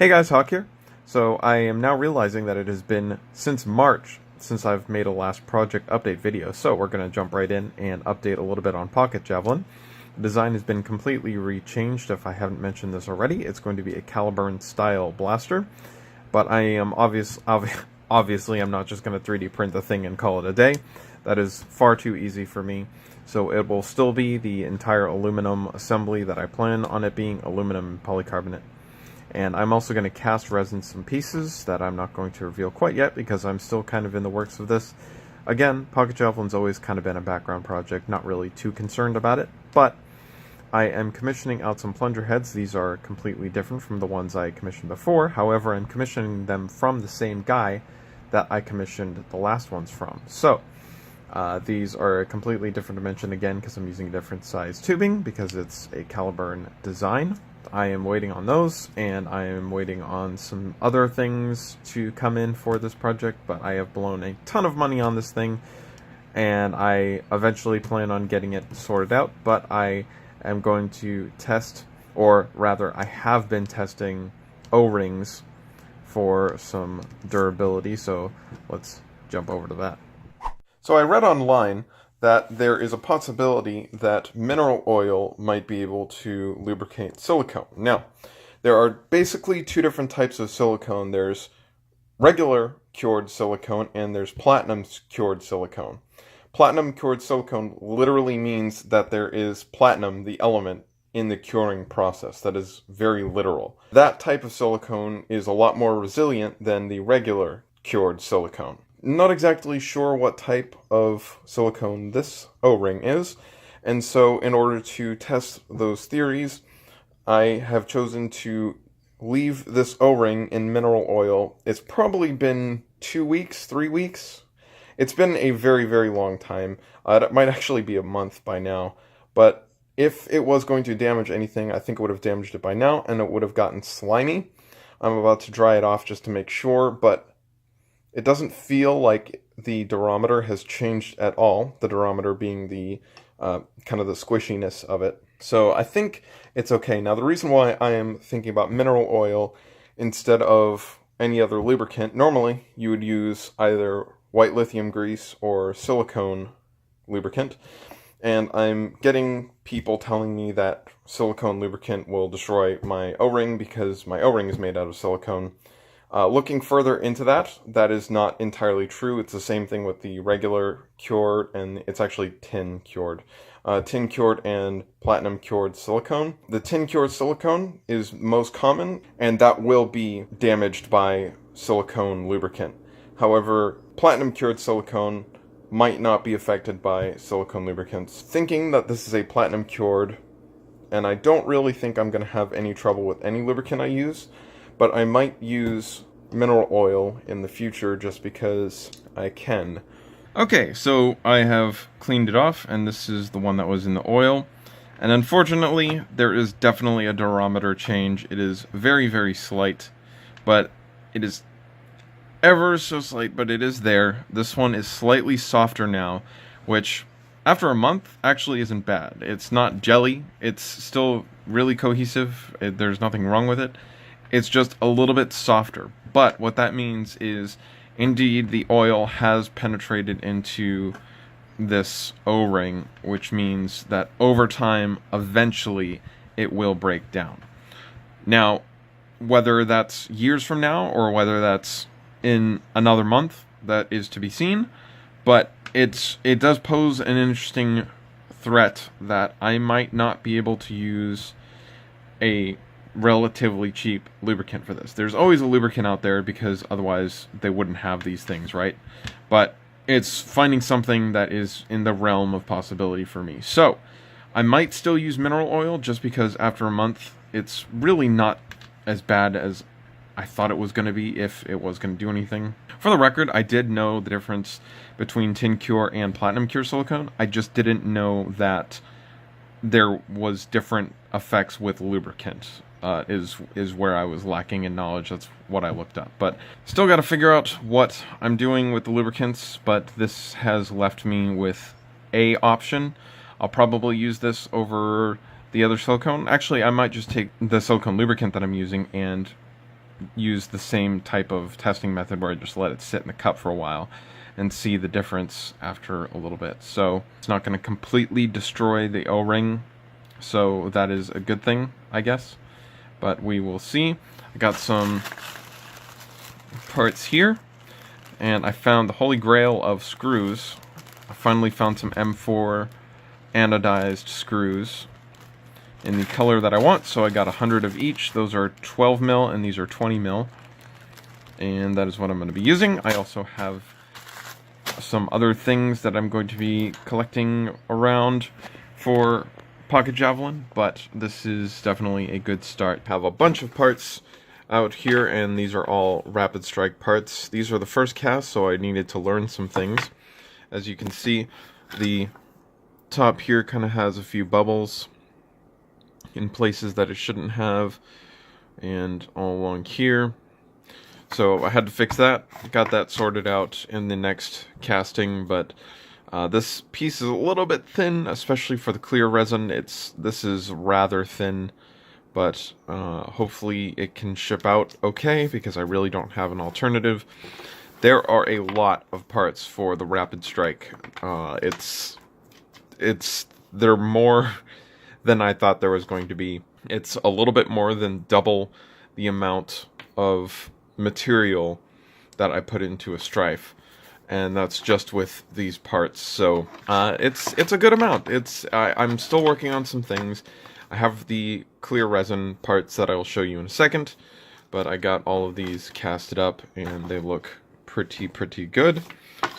Hey guys, Hawk here. So I am now realizing that it has been since March since I've made a last project update video, so we're going to jump right in and update a little bit on Pocket Javelin. The design has been completely rechanged. If I haven't mentioned this already, it's going to be a Caliburn style blaster, but I am obviously I'm not just going to 3D print the thing and call it a day. That is far too easy for me. So it will still be the entire aluminum assembly that I plan on it being, aluminum polycarbonate. And I'm also going to cast resin some pieces that I'm not going to reveal quite yet because I'm still kind of in the works of this. Again, Pocket Javelin's always kind of been a background project, not really too concerned about it, but I am commissioning out some plunger heads. These are completely different from the ones I commissioned before. However, I'm commissioning them from the same guy that I commissioned the last ones from. So, these are a completely different dimension again because I'm using a different size tubing because it's a Caliburn design. I am waiting on those, and I am waiting on some other things to come in for this project, but I have blown a ton of money on this thing, and I eventually plan on getting it sorted out, but I am going to test, or rather, I have been testing O-rings for some durability, so let's jump over to that. So I read online that there is a possibility that mineral oil might be able to lubricate silicone. Now, there are basically two different types of silicone. There's regular cured silicone and there's platinum cured silicone. Platinum cured silicone literally means that there is platinum, the element, in the curing process. That is very literal. That type of silicone is a lot more resilient than the regular cured silicone. Not exactly sure what type of silicone this O-ring is, and so in order to test those theories, I have chosen to leave this O-ring in mineral oil. It's probably been 2 weeks, 3 weeks. It's been a very, very long time. It might actually be a month by now, but if it was going to damage anything, I think it would have damaged it by now, and it would have gotten slimy. I'm about to dry it off just to make sure, but it doesn't feel like the durometer has changed at all, the durometer being the kind of the squishiness of it. So I think it's okay. Now, the reason why I am thinking about mineral oil instead of any other lubricant, normally you would use either white lithium grease or silicone lubricant, and I'm getting people telling me that silicone lubricant will destroy my O-ring because my O-ring is made out of silicone. Looking further into that, that is not entirely true. It's the same thing with the regular cured, and it's actually tin cured. Tin cured and platinum cured silicone. The tin cured silicone is most common, and that will be damaged by silicone lubricant. However, platinum cured silicone might not be affected by silicone lubricants. Thinking that this is a platinum cured, and I don't really think I'm going to have any trouble with any lubricant I use, but I might use mineral oil in the future just because I can. Okay, so I have cleaned it off, and this is the one that was in the oil. And unfortunately, there is definitely a durometer change. It is very, very slight, but it is ever so slight, but it is there. This one is slightly softer now, which after a month actually isn't bad. It's not jelly. It's still really cohesive. There's nothing wrong with it. It's just a little bit softer. But what that means is, indeed, the oil has penetrated into this O-ring, which means that over time, eventually, it will break down. Now, whether that's years from now or whether that's in another month, that is to be seen. But it does pose an interesting threat that I might not be able to use a relatively cheap lubricant for this. There's always a lubricant out there because otherwise they wouldn't have these things, right? But it's finding something that is in the realm of possibility for me. So I might still use mineral oil just because after a month it's really not as bad as I thought it was going to be if it was going to do anything. For the record, I did know the difference between tin cure and platinum cure silicone. I just didn't know that there was different effects with lubricant. Is where I was lacking in knowledge. That's what I looked up. But still got to figure out what I'm doing with the lubricants, but this has left me with a option. I'll probably use this over the other silicone. Actually, I might just take the silicone lubricant that I'm using and use the same type of testing method where I just let it sit in the cup for a while and see the difference after a little bit. So it's not going to completely destroy the O-ring, so that is a good thing, I guess. But we will see. I got some parts here, and I found the holy grail of screws. I finally found some M4 anodized screws in the color that I want, so I got 100 of each. Those are 12 mil and these are 20 mil, and that is what I'm going to be using. I also have some other things that I'm going to be collecting around for Pocket Javelin, but this is definitely a good start. I have a bunch of parts out here, and these are all Rapid Strike parts. These are the first cast, so I needed to learn some things. As you can see, the top here kind of has a few bubbles in places that it shouldn't have, and all along here. So I had to fix that. Got that sorted out in the next casting, but this piece is a little bit thin, especially for the clear resin. This is rather thin, but hopefully it can ship out okay, because I really don't have an alternative. There are a lot of parts for the Rapid Strike. They're more than I thought there was going to be. It's a little bit more than double the amount of material that I put into a Strife, and that's just with these parts. So it's a good amount. I'm still working on some things. I have the clear resin parts that I will show you in a second, but I got all of these casted up and they look pretty good.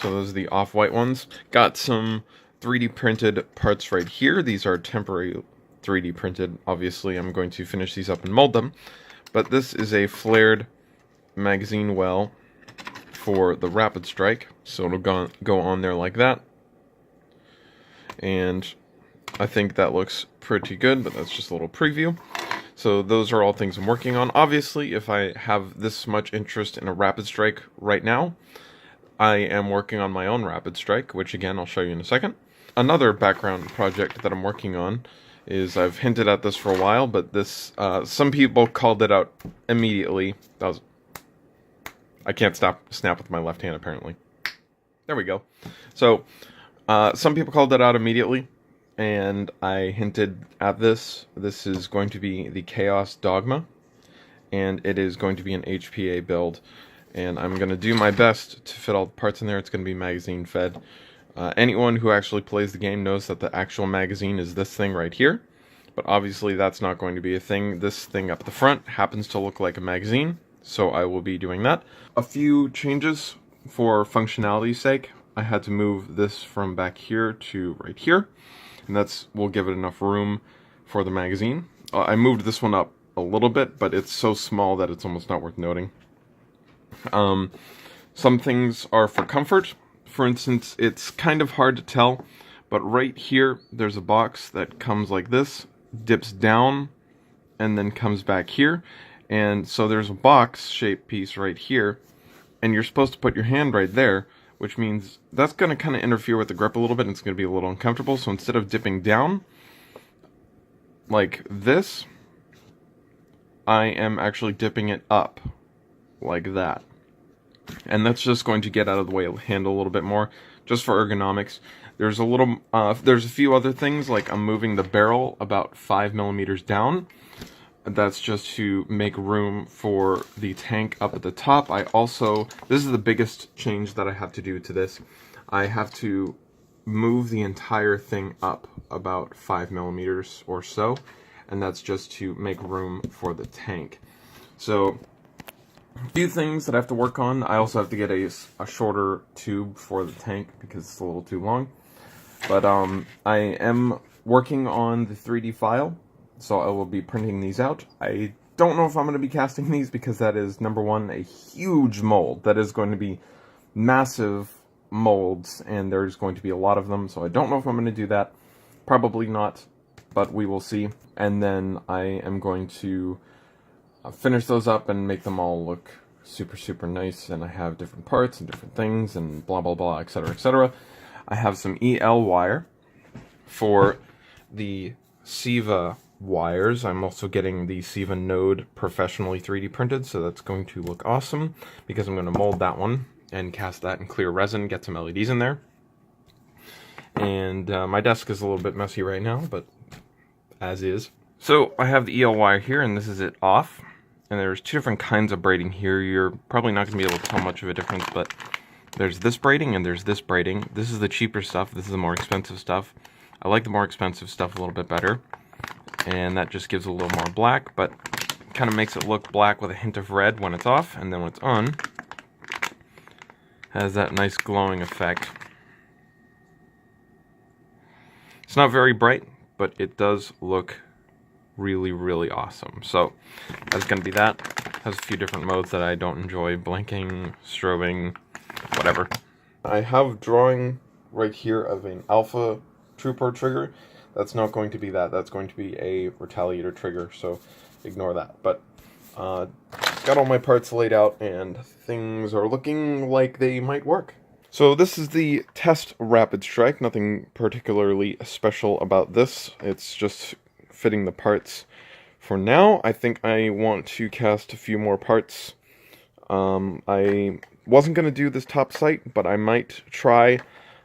So those are the off-white ones. Got some 3D printed parts right here. These are temporary 3D printed. Obviously I'm going to finish these up and mold them, but this is a flared magazine well for the Rapid Strike, so it'll go on there like that, and I think that looks pretty good, but that's just a little preview. So those are all things I'm working on. Obviously, if I have this much interest in a Rapid Strike right now, I am working on my own Rapid Strike, which again I'll show you in a second. Another background project that I'm working on is, I've hinted at this for a while, but this some people called it out immediately. I can't snap with my left hand, apparently. There we go. So, some people called it out immediately, and I hinted at this. This is going to be the Kaos DOGMA, and it is going to be an HPA build, and I'm going to do my best to fit all the parts in there. It's going to be magazine fed. Anyone who actually plays the game knows that the actual magazine is this thing right here, but obviously that's not going to be a thing. This thing up the front happens to look like a magazine, so I will be doing that. A few changes for functionality's sake. I had to move this from back here to right here, and will give it enough room for the magazine. I moved this one up a little bit, but it's so small that it's almost not worth noting. Some things are for comfort. For instance, it's kind of hard to tell, but right here there's a box that comes like this, dips down, and then comes back here. And so there's a box-shaped piece right here, and you're supposed to put your hand right there, which means that's going to kind of interfere with the grip a little bit, and it's going to be a little uncomfortable. So instead of dipping down like this, I am actually dipping it up like that. And that's just going to get out of the way of the handle a little bit more, just for ergonomics. There's a few other things, like I'm moving the barrel about 5 millimeters down. That's just to make room for the tank up at the top. This is the biggest change that I have to do to this. I have to move the entire thing up about 5 millimeters or so, and that's just to make room for the tank. So, a few things that I have to work on. I also have to get a shorter tube for the tank because it's a little too long. But I am working on the 3D file, so I will be printing these out. I don't know if I'm going to be casting these because that is, number one, a huge mold. That is going to be massive molds, and there's going to be a lot of them, so I don't know if I'm going to do that. Probably not, but we will see. And then I am going to finish those up and make them all look super nice, and I have different parts and different things and blah blah blah, etc, etc. I have some EL wire for the SIVA wires. I'm also getting the Siva Node professionally 3D printed, so that's going to look awesome because I'm going to mold that one and cast that in clear resin, get some LEDs in there. And my desk is a little bit messy right now, but as is. So I have the EL wire here, and this is it off. And there's two different kinds of braiding here. You're probably not going to be able to tell much of a difference, but there's this braiding and there's this braiding. This is the cheaper stuff. This is the more expensive stuff. I like the more expensive stuff a little bit better. And that just gives a little more black, but kind of makes it look black with a hint of red when it's off, and then when it's on, has that nice glowing effect. It's not very bright, but it does look really, really awesome. So that's going to be that. Has a few different modes that I don't enjoy: blinking, strobing, whatever. I have drawing right here of an alpha trooper trigger. That's not going to be that. That's going to be a retaliator trigger, so ignore that. But got all my parts laid out, and things are looking like they might work. So this is the test rapid strike. Nothing particularly special about this. It's just fitting the parts for now. I think I want to cast a few more parts. I wasn't going to do this top sight, but I might try.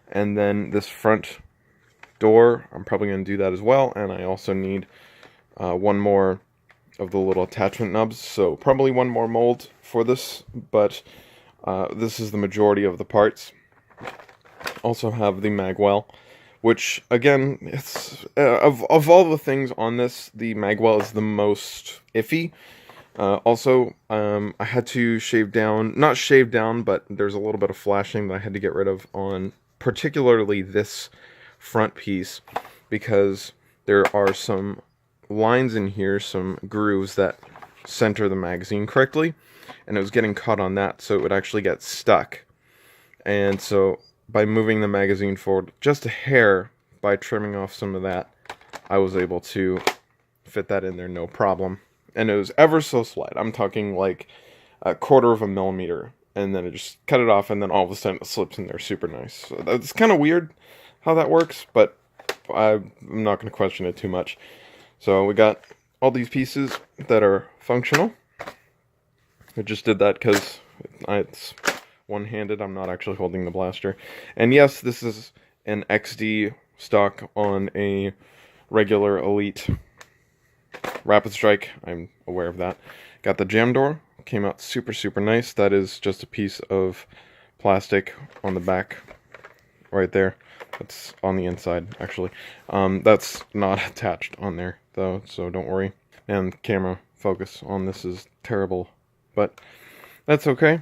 And then this front door, I'm probably going to do that as well. And I also need one more of the little attachment nubs, so probably one more mold for this, but this is the majority of the parts. Also have the magwell, which again, it's of all the things on this, the magwell is the most iffy. Also, I had to shave down, not shave down, but there's a little bit of flashing that I had to get rid of on particularly this front piece, because there are some lines in here, some grooves that center the magazine correctly, and it was getting caught on that, so it would actually get stuck. And so by moving the magazine forward just a hair, by trimming off some of that, I was able to fit that in there no problem. And it was ever so slight. I'm talking like a 1/4 of a millimeter, and then it just cut it off, and then all of a sudden it slips in there super nice. So that's kind of weird how that works, but I'm not going to question it too much. So we got all these pieces that are functional. I just did that because it's one-handed. I'm not actually holding the blaster. And yes, this is an XD stock on a regular Elite Rapid Strike. I'm aware of that. Got the jam door. Came out super, super nice. That is just a piece of plastic on the back right there. That's on the inside, actually. That's not attached on there, though, so don't worry. And camera focus on this is terrible, but that's okay.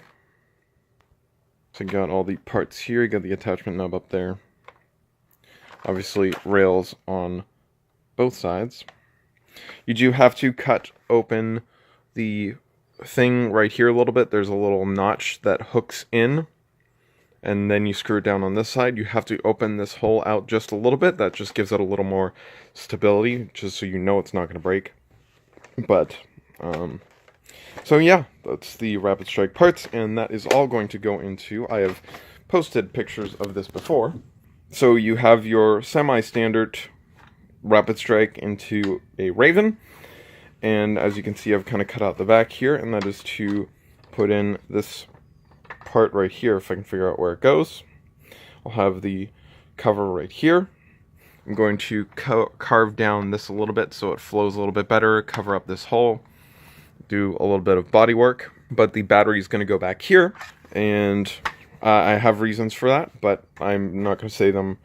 So you got all the parts here. You got the attachment nub up there. Obviously, rails on both sides. You do have to cut open the thing right here a little bit. There's a little notch that hooks in, and then you screw it down on this side. You have to open this hole out just a little bit. That just gives it a little more stability, just so you know it's not going to break. But, so yeah, that's the Rapid Strike parts, and that is all going to go into, I have posted pictures of this before. So you have your semi-standard Rapid Strike into a Raven, and as you can see, I've kind of cut out the back here, and that is to put in this part right here, if I can figure out where it goes. I'll have the cover right here. I'm going to carve down this a little bit so it flows a little bit better, cover up this hole, do a little bit of body work, but the battery is going to go back here, and I have reasons for that, but I'm not going to say them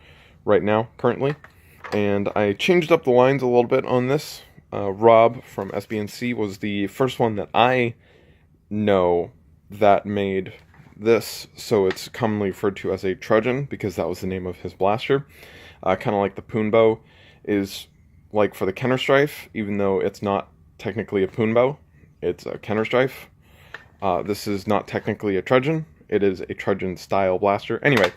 right now, currently. And I changed up the lines a little bit on this. Rob from SBNC was the first one that I know that made this, so it's commonly referred to as a trudgeon, because that was the name of his blaster. Kind of like the Poonbow is like for the Kennerstrife, even though it's not technically a Poonbow, it's a Kennerstrife. This is not technically a trudgeon, it is a trudgeon style blaster. Anyway,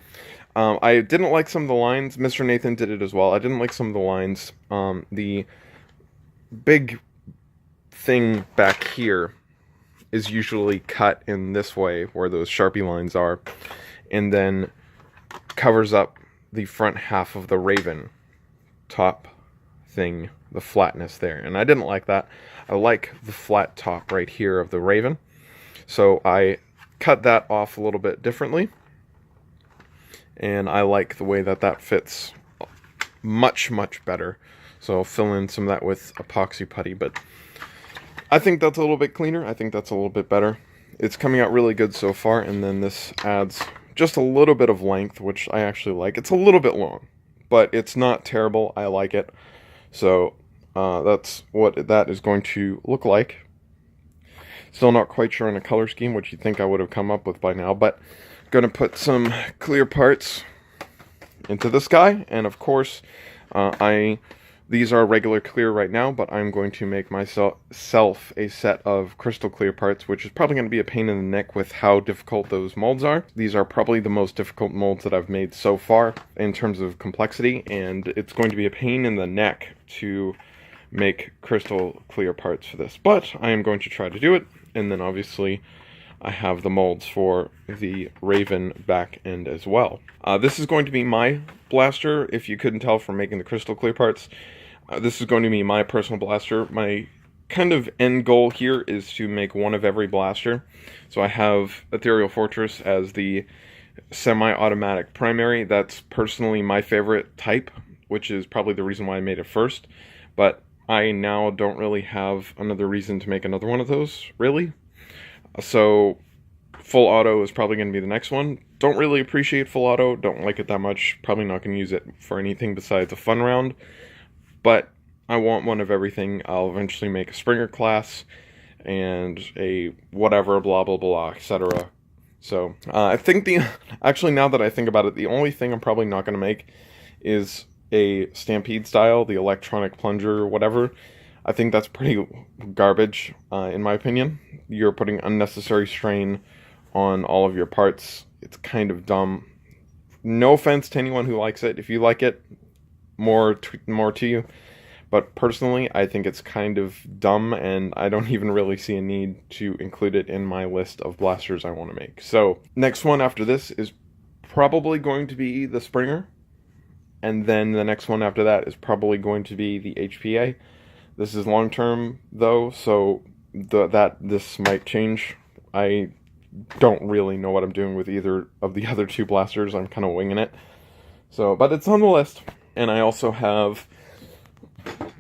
I didn't like some of the lines. Mr. Nathan did it as well. I didn't like some of the lines. The big thing back here is usually cut in this way, where those Sharpie lines are, and then covers up the front half of the Raven top thing, the flatness there. And I didn't like that. I like the flat top right here of the Raven. So I cut that off a little bit differently. And I like the way that that fits much, much better. So I'll fill in some of that with epoxy putty, but I think that's a little bit cleaner. I think that's a little bit better. It's coming out really good so far, and then this adds just a little bit of length, which I actually like. It's a little bit long, but it's not terrible. I like it. So that's what that is going to look like. Still not quite sure on a color scheme, which you think I would have come up with by now, but going to put some clear parts into this guy, and of course these are regular clear right now, but I'm going to make myself a set of crystal clear parts, which is probably going to be a pain in the neck with how difficult those molds are. These are probably the most difficult molds that I've made so far in terms of complexity, and it's going to be a pain in the neck to make crystal clear parts for this. But I am going to try to do it, and then obviously I have the molds for the Raven back end as well. This is going to be my blaster, if you couldn't tell from making the crystal clear parts. This is going to be my personal blaster. My kind of end goal here is to make one of every blaster. So I have Ethereal Fortress as the semi-automatic primary. That's personally my favorite type, which is probably the reason why I made it first. But I now don't really have another reason to make another one of those, really. So full auto is probably going to be the next one. Don't really appreciate full auto, don't like it that much, probably not going to use it for anything besides a fun round, but I want one of everything. I'll eventually make a Springer class and a whatever, blah blah blah, etc. So I think actually now that I think about it, the only thing I'm probably not going to make is a Stampede style, the electronic plunger or whatever. I think that's pretty garbage, in my opinion. You're putting unnecessary strain on all of your parts. It's kind of dumb. No offense to anyone who likes it. If you like it, more to you. But personally, I think it's kind of dumb, and I don't even really see a need to include it in my list of blasters I want to make. So, next one after this is probably going to be the Springer. And then the next one after that is probably going to be the HPA. This is long term though, so this might change. I don't really know what I'm doing with either of the other two blasters. I'm kind of winging it. So, but it's on the list. And I also have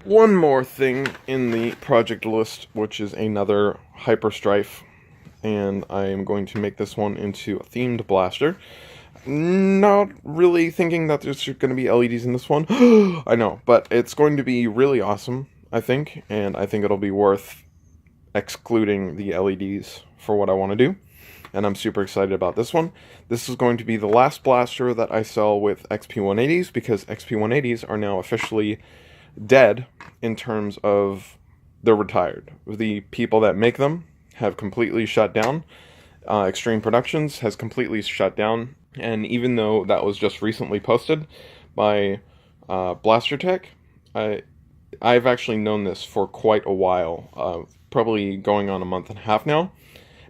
one more thing in the project list, which is another Hyperstrife. And I am going to make this one into a themed blaster. Not really thinking that there's going to be LEDs in this one. I know, but it's going to be really awesome, I think, and I think it'll be worth excluding the LEDs for what I want to do, and I'm super excited about this one. This is going to be the last blaster that I sell with XP180s, because XP180s are now officially dead in terms of they're retired. The people that make them have completely shut down. Extreme Productions has completely shut down, and even though that was just recently posted by Blaster Tech, I've actually known this for quite a while, probably going on a month and a half now,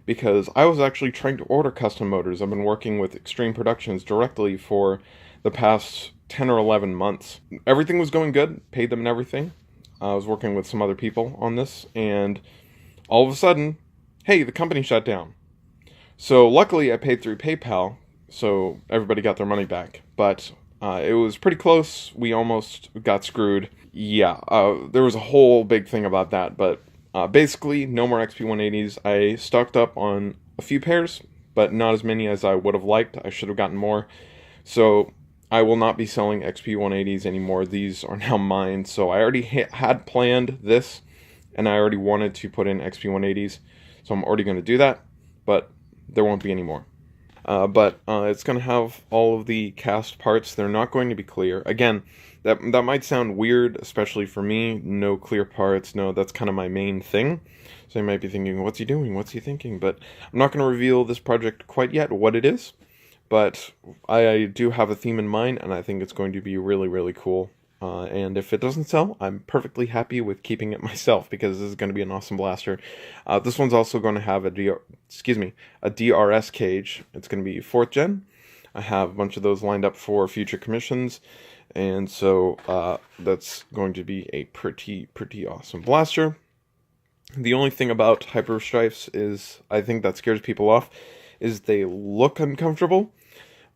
because I was actually trying to order custom motors. I've been working with Extreme Productions directly for the past 10 or 11 months. Everything was going good, paid them and everything. I was working with some other people on this, and all of a sudden, hey, the company shut down. So luckily I paid through PayPal, so everybody got their money back. But it was pretty close. We almost got screwed. Yeah, there was a whole big thing about that, but basically no more XP180s. I stocked up on a few pairs, but not as many as I would have liked. I should have gotten more. So I will not be selling XP180s anymore. These are now mine. So I already had planned this, and I already wanted to put in XP180s. So I'm already going to do that, but there won't be any more. But it's going to have all of the cast parts. They're not going to be clear. Again, that might sound weird, especially for me. No clear parts. No, that's kind of my main thing. So you might be thinking, what's he doing? What's he thinking? But I'm not going to reveal this project quite yet, what it is. But I do have a theme in mind, and I think it's going to be really, really cool. And if it doesn't sell, I'm perfectly happy with keeping it myself, because this is going to be an awesome blaster. This one's also going to have a DRS cage. It's going to be 4th gen. I have a bunch of those lined up for future commissions. And so that's going to be a pretty awesome blaster. The only thing about hyperstripes is, I think that scares people off, is they look uncomfortable.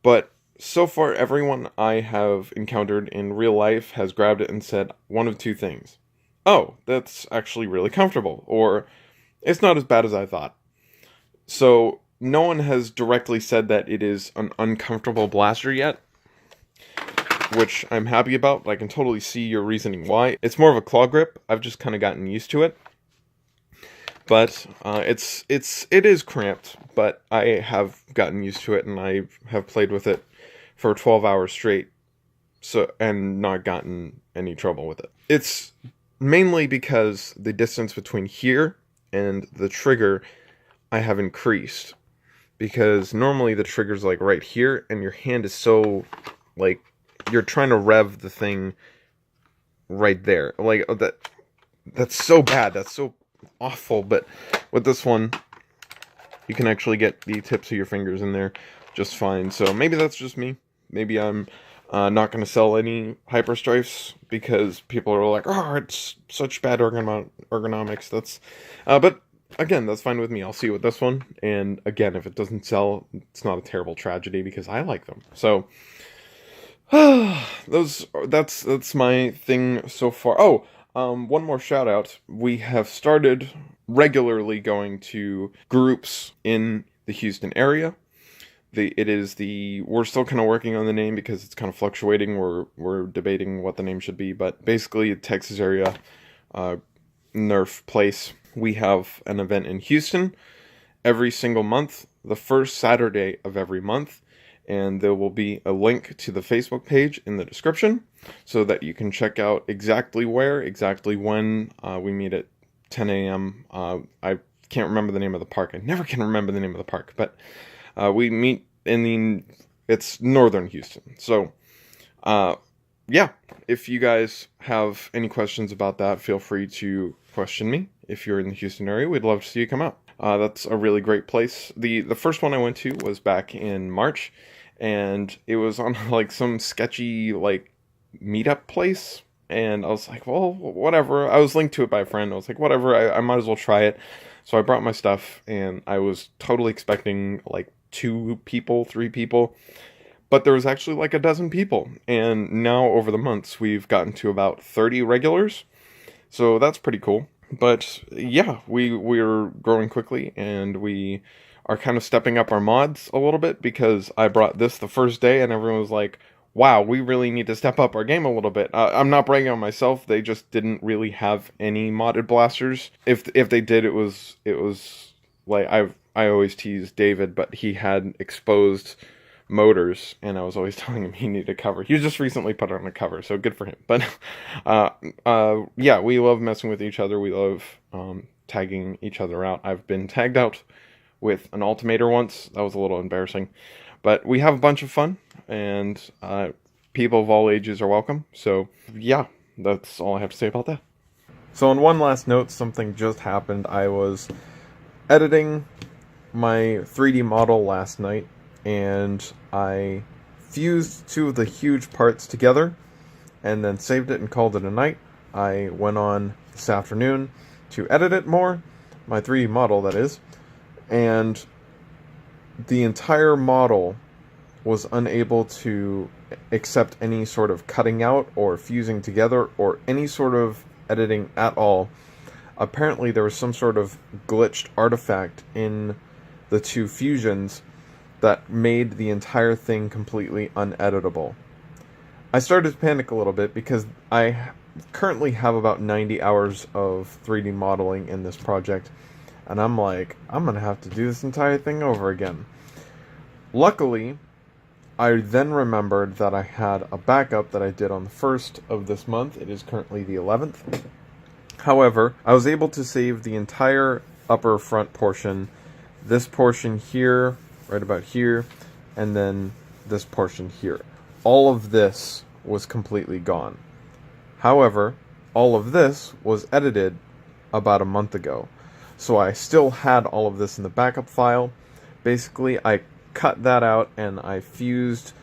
But so far, everyone I have encountered in real life has grabbed it and said one of two things. Oh, that's actually really comfortable. Or, it's not as bad as I thought. So, no one has directly said that it is an uncomfortable blaster yet, which I'm happy about, but I can totally see your reasoning why. It's more of a claw grip. I've just kind of gotten used to it. But it is cramped, but I have gotten used to it, and I have played with it for 12 hours straight, and not gotten any trouble with it. It's mainly because the distance between here and the trigger I have increased. Because normally the trigger's like right here, and your hand is so, like, you're trying to rev the thing right there. Like, that's so bad, that's so awful. But with this one, you can actually get the tips of your fingers in there just fine. So maybe that's just me. Maybe I'm not going to sell any hyperstripes because people are like, oh, it's such bad ergonomics. But again, that's fine with me. I'll see with this one. And again, if it doesn't sell, it's not a terrible tragedy because I like them. So that's my thing so far. Oh, one more shout out. We have started regularly going to groups in the Houston area. We're still kind of working on the name because it's kind of fluctuating. We're debating what the name should be, but basically Texas area, Nerf place. We have an event in Houston every single month, the first Saturday of every month. And there will be a link to the Facebook page in the description so that you can check out exactly where, exactly when. We meet at 10 a.m. I can't remember the name of the park. I never can remember the name of the park, but we meet it's northern Houston. So, yeah, if you guys have any questions about that, feel free to question me. If you're in the Houston area, we'd love to see you come out. That's a really great place. The first one I went to was back in March. And it was on, like, some sketchy, like, meetup place. And I was like, well, whatever. I was linked to it by a friend. I was like, whatever, I might as well try it. So I brought my stuff, and I was totally expecting, like, 2 people, 3 people. But there was actually, like, a dozen people. And now, over the months, we've gotten to about 30 regulars. So that's pretty cool. But, yeah, we're growing quickly, and we are kind of stepping up our mods a little bit because I brought this the first day and everyone was like, wow, we really need to step up our game a little bit. I'm not bragging on myself. They just didn't really have any modded blasters. If they did, it was like, I always tease David, but he had exposed motors and I was always telling him he needed a cover. He just recently put on a cover, so good for him. But yeah, we love messing with each other. We love tagging each other out. I've been tagged out with an Ultimator once. That was a little embarrassing. But we have a bunch of fun, and people of all ages are welcome. So, yeah, that's all I have to say about that. So, on one last note, something just happened. I was editing my 3D model last night, and I fused 2 of the huge parts together, and then saved it and called it a night. I went on this afternoon to edit it more, my 3D model, that is. And the entire model was unable to accept any sort of cutting out or fusing together or any sort of editing at all. Apparently there was some sort of glitched artifact in the 2 fusions that made the entire thing completely uneditable. I started to panic a little bit because I currently have about 90 hours of 3D modeling in this project. And I'm like, I'm going to have to do this entire thing over again. Luckily, I then remembered that I had a backup that I did on the 1st of this month. It is currently the 11th. However, I was able to save the entire upper front portion, this portion here, right about here, and then this portion here. All of this was completely gone. However, all of this was edited about a month ago. So I still had all of this in the backup file. Basically, I cut that out and I fused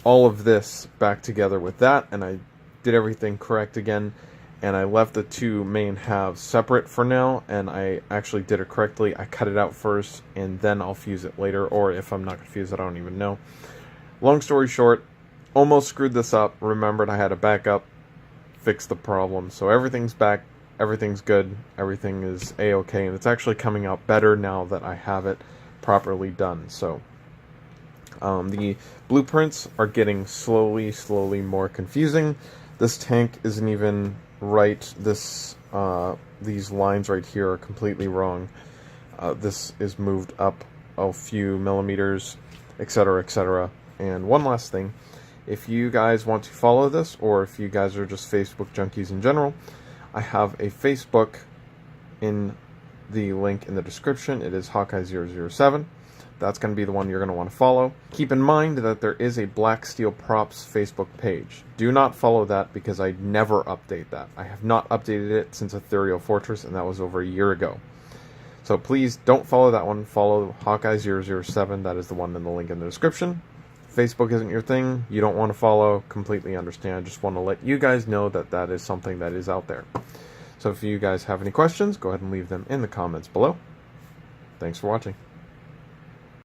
all of this back together with that, and I did everything correct again, and I left the two main halves separate for now, and I actually did it correctly. I cut it out first, and then I'll fuse it later, or if I'm not going to fuse it, I don't even know. Long story short, almost screwed this up, remembered I had a backup, fixed the problem, so everything's back, everything's good, everything is a-okay, and it's actually coming out better now that I have it properly done. So the blueprints are getting slowly more confusing. This tank isn't even right. These lines right here are completely wrong. This is moved up a few millimeters, etc., etc. And one last thing, if you guys want to follow this, or if you guys are just Facebook junkies in general, I have a Facebook in the link in the description. It is Hawkeye007. That's going to be the one you're going to want to follow. Keep in mind that there is a Black Steel Props Facebook page. Do not follow that because I never update that. I have not updated it since Ethereal Fortress, and that was over a year ago. So please don't follow that one. Follow Hawkeye007. That is the one in the link in the description. Facebook isn't your thing, you don't want to follow, completely understand. I just want to let you guys know that that is something that is out there. So if you guys have any questions, go ahead and leave them in the comments below. Thanks for watching.